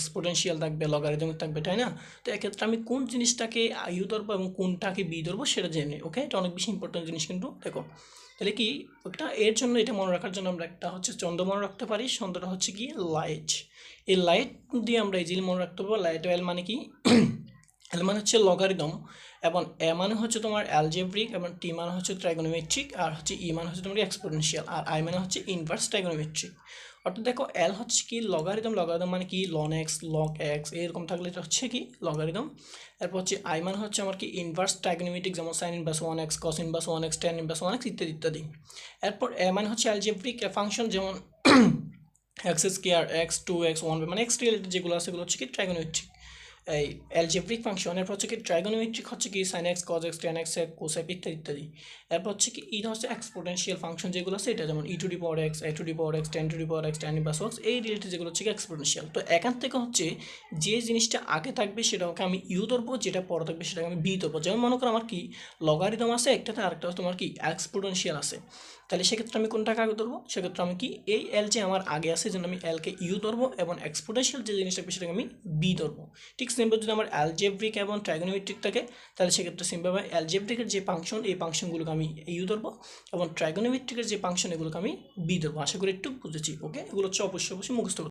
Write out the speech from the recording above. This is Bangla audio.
এক্সপোনেনশিয়াল থাকবে, লগারিদমিক থাকবে, তাই না? তো এক্ষেত্রে আমি কোন জিনিসটাকে ইউ ধরবো এবং কোনটাকে বি ধরবো সেটা জেনে, ওকে? এটা অনেক বেশি ইম্পর্টেন্ট জিনিস কিন্তু। দেখো তাহলে কি ওটা এর জন্য, এটা মনে রাখার জন্য আমরা একটা হচ্ছে চন্দ্র মনে রাখতে পারি। চন্দ্রটা হচ্ছে কি লাইট। এই লাইট দিয়ে আমরা ইজিলি মনে রাখতে পারবো লাইট এল মানে কি এল মানে হচ্ছে লগারিদম, এবং এ মানে হচ্ছে তোমার অ্যালজেব্রিক, এবং টি মানে হচ্ছে ট্রাইগোনোমেট্রিক, আর হচ্ছে ই মানে হচ্ছে তোমার এক্সপোনেনশিয়াল, আর আই মানে হচ্ছে ইনভার্স ট্রাইগোনোমেট্রিক। অর্থাৎ দেখো এল হচ্ছে কি লগারিদম, লগারিদম মানে কি লন এক্স, লগ এক্স এরকম থাকলে এটা হচ্ছে কি লগারিদম। এরপর হচ্ছে আই মানে হচ্ছে আমার কি ইনভার্স ট্রাইগোনোমেট্রিক, যেমন sine inverse one x, cos inverse one x, tan inverse one x ইত্যাদি ইত্যাদি। এরপর এ মানে হচ্ছে অ্যালজেব্রিক ফাংশন, যেমন x square, x two x one, মানে এক্স রিলেটেড যেগুলো আছে সেগুলো হচ্ছে কি ট্রাইগোনোমেট্রিক এই অ্যালজেব্রিক ফাংশন। এরপর হচ্ছে কি ট্রাইগোনোমেট্রিক হচ্ছে কি sine x, cos x, tan x, cosine ইত্যাদি ইত্যাদি। এরপর হচ্ছে কি এটা হচ্ছে এক্সপোনেনশিয়াল ফাংশন যেগুলো আছে, এটা যেমন e to the power x, a to the power x, ten to the power x, tan inverse x, এই রিলেটেড যেগুলো হচ্ছে কি এক্সপোনেনশিয়াল। তো এখান থেকে হচ্ছে যে জিনিসটা আগে থাকবে সেটাকে আমি ইউ ধরবো, যেটা পরে থাকবে সেটাকে আমি বি ধরবো। যেমন মনে করো আমার কি লগারিদম আছে একটাতে, আরেকটা তোমার কি এক্সপোনেনশিয়াল আছে, তাহলে সেক্ষেত্রে আমি কোনটাকে আগে ধরবো? সেক্ষেত্রে আমি কি এই এল যে আমার আগে আছে জন্য আমি এলকে ইউ ধরবো, এবং এক্সপোনেনশিয়াল যে জিনিসটা সেটাকে আমি বি ধরবো। ঠিক সিম্পল যদি আমার অ্যালজেব্রিক এবং ট্রাইগোনোমেট্রিক থাকে, তাহলে সেক্ষেত্রে সিম্পলভাবে অ্যালজেব্রিকের যে ফাংশন এই ফাংশনগুলোকে আমি ইউ ধরবো, এবং ট্রাইগোনোমেট্রিকের যে ফাংশন এগুলোকে আমি বি ধরবো। আশা করি একটু বুঝেছি, ওকে? এগুলো হচ্ছে অবশ্যই অবশ্যই মুখস্থ করতে হবে।